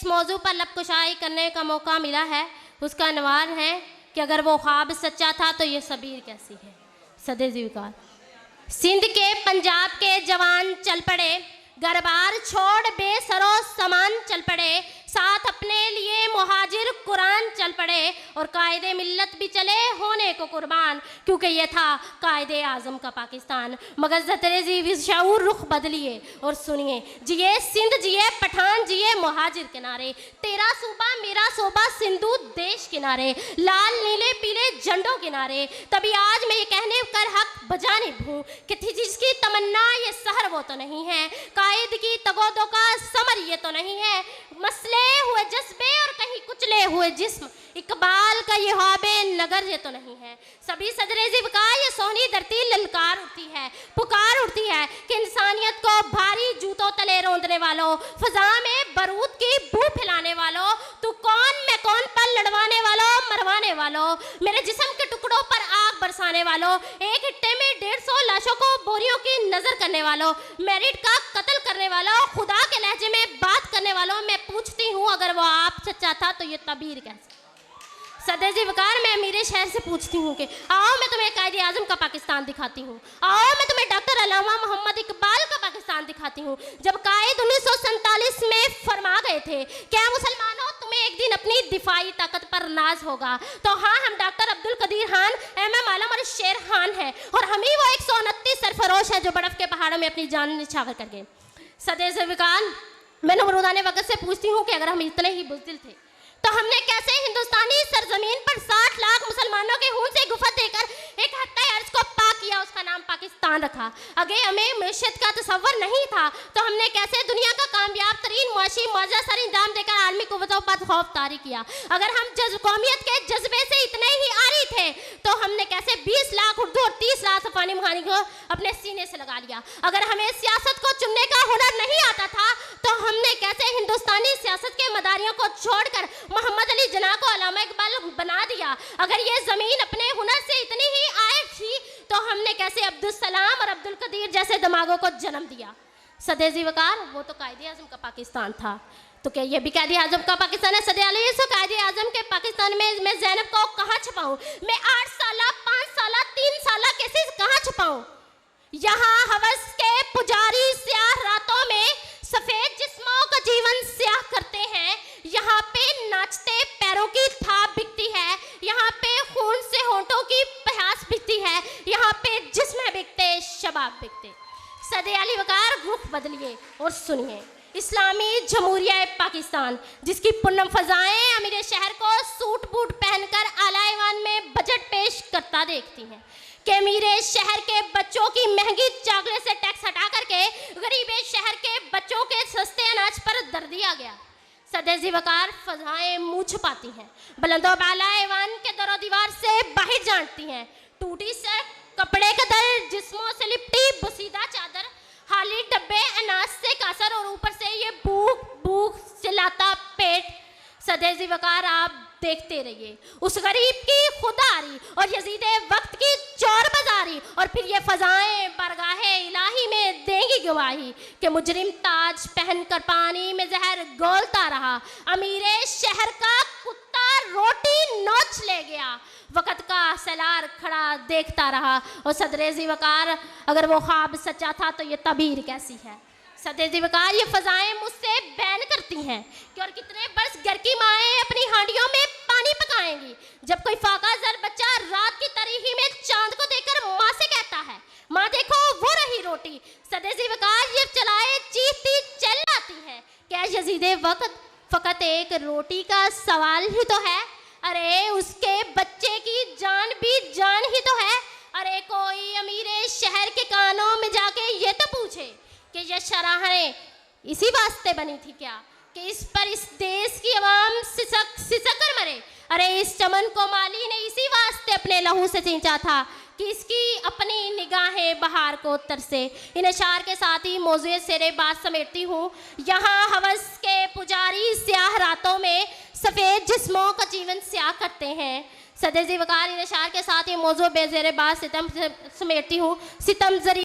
मौजू पर लब कुशाई करने का मौका मिला है उसका अनवार है कि अगर वो ख्वाब सच्चा था तो ये सबीर कैसी है। सदे जीवकार। सिंध के पंजाब के जवान चल पड़े, गरबार छोड़ बेसरो सामान चल पड़े, साथ अपने लिए मुहाजिर कुरान चल पड़े और कायदे मिल्लत भी चले होने को कुर्बान, क्योंकि ये था कायदे आज़म का पाकिस्तान। मगर ज़तरे शऊर रुख बदलिए और सुनिए, जिए सिंध जिए पठान जिए मुहाजिर किनारे, तेरा सूबा मेरा सूबा सिंधु देश किनारे, लाल नीले पीले झंडों किनारे। तभी आज मैं ये कहने कर हक बजाने भूँ कि थी जिसकी तमन्ना ये सहर वो तो नहीं है, कायद की तगोदों का समर ये तो नहीं है, मसले हुए जज्बे और कहीं कुचले हुए जिस्म, इकबाल का ये ख्वाबे नगर ये तो नहीं है। सभी सदरे ज़िब का ये सोहनी धरती ललकार उठती है, पुकार उठती है कि इंसानियत को भारी जूतों तले रौंदने वालों, फजा में बारूद की बू फैलाने वालों, तू कौन मैं कौन पर लड़वाने वालों, मरवाने वालों, मेरे जिस्म के टुकड़ों पर आग बरसाने वालों, एक हिट्टे में 150 लाशों को बोरियों की नजर करने वालों, मेरिट का कत्ल करने वालों, खुदा के लहजे में बात करने वालों, मैं पूछती हूँ अगर वो आप सच्चा था तो ये तबीर कैसे। सदर जी वकार, मैं अमीर शहर से पूछती हूँ कि आओ मैं तुम्हें कायदे आज़म का पाकिस्तान दिखाती हूँ, आओ मैं तुम्हें डॉक्टर अल्लामा मोहम्मद इकबाल का पाकिस्तान दिखाती हूँ। जब कायद 1947 में फरमा गए थे क्या मुसलमानों तुम्हें एक दिन अपनी दिफाई ताकत पर नाज होगा, तो हाँ हम डॉक्टर अब्दुल कदीर खान, MM आलम और शेर खान है, और हम ही वो 129 सरफरोश है जो बर्फ के पहाड़ों में अपनी जान निछावर कर गए। सदर जी वकार, मैं नमरूदाने वक्त से पूछती हूँ कि अगर हम इतने ही बुज़दिल थे तो हमने कैसे हिंदुस्तानी सरजमीन पर 60 लाख मुसलमानों के खून से गुफत देकर एक हत्या अर्ज को पाक किया, उसका नाम पाकिस्तान रखा। अगर हमें मैशत का तसव्वुर नहीं था तो हमने कैसे दुनिया का कामयाब तरीन मुआशी मुआजा सर इंजाम देकर आलमी कुव्वतों पर खौफ तारी किया। अगर हम कौमियत के जज्बे से इतने ही आरी थे तो हमने कैसे 20 लाख उर्दू और 30 लाख अफगानी मुहानी को अपने सीने से लगा लिया। अगर हमें सियासत को चुनने का हुनर नहीं आता था तो हमने कैसे हिंदुस्तानी सियासत के मदारियों को छोड़कर मोहम्मद अली जना को अल्लामा इकबाल बना दिया। अगर ये ज़मीन अपने हुनर से इतनी ही आए थी तो हमने कैसे अब्दुल सलाम और अब्दुल कदीर जैसे दिमागों को जन्म दिया। सदे जी वकार, वो तो कायदे आज़म का पाकिस्तान था, तो क्या ये भी कायदे आज़म का पाकिस्तान है। सदे अली सो कायदे आज़म के पाकिस्तान में मैं ज़ैनब को कहाँ छुपाऊँ, मैं 8 साल 5 साल 3 साल केसेस कहाँ छुपाऊँ। यहाँ हवस के पुजारी स्याह रातों में सफ़ेद जिस्मों का जीवन स्याह करते हैं, यहाँ पे नाचते पैरों की थाप बिकती है, यहाँ पे खून से होंठों की प्यास बिकती है, यहाँ पे जिस्म बिकते शबाब बिकते। सदे अली वकार, रुख बदलिए और सुनिए, इस्लामी जमहूरिया पाकिस्तान जिसकी पूनम फजाएं अमीर शहर को सूट बूट पहनकर आला ईवान में बजट पेश करता देखती हैं कि अमीर शहर के बच्चों की महंगी चॉकलेट से टैक्स हटा करके गरीब शहर के बच्चों के सस्ते अनाज पर दर दिया गया। सदर जी वकार, फजाएं मुँह छुपाती हैं, बुलंदो बाला ईवान के दरो दीवार से बाहर जानती हैं, टूटी से कपड़े का दर, जिस्मों से लिपटी बुसीदा चादर, खाली डब्बे अनाज से कासर और ऊपर से ये भूख भूख चिल्लाता पेट। सदर जी वकार, आप देखते रहिए उस गरीब की खुदारी और यजीदे वक्त की चोर बाजारी, और फिर ये फजाएं बरगाहे इलाही में देंगी गवाही कि मुजरिम ताज पहनकर पानी में जहर गोलता रहा, अमीरे शहर का कुत्ता रोटी नोच ले गया, वक़्त का सलार खड़ा देखता रहा। और सदरे जी वकार, अगर वो ख्वाब सच्चा था तो ये तबीर कैसी है। सदर जी वकार, ये फजाएं मुझसे बैन करती हैं कि और कितने बरस घर की माएँ अपनी हांडियों में पानी पकाएंगी जब कोई फाका जर बच्चा रात की तारीखी में चांद को देखकर माँ से कहता है माँ देखो वो रही रोटी। सदर जी वकार, ये चलाए चीखती चल आती है, क्या यजीदे वक्त फ़कत एक रोटी का सवाल ही तो है, अरे उसके बच्चे की जान भी जान ही तो है। अरे कोई अमीरे शहर के कानों में जाके ये तो पूछे कि ये शराहने इसी वास्ते बनी थी क्या कि इस पर इस देश की आवाम सिसक कर मरे। अरे इस चमन को माली ने इसी वास्ते अपने लहू से सींचा था कि इसकी अपनी निगाहें बहार को तरसे। इन अशार के साथ ही मौज़ूए सेरे बात समेटती हूँ। यहाँ हवस के पुजारी स्याह रातों में सफ़ेद जिस्मों का जीवन स्याह करते हैं। सदर जी वकार, इन अशार के साथ ही मौज़ू बेज़ेरे बात सितम समेटती हूँ। सितम जरी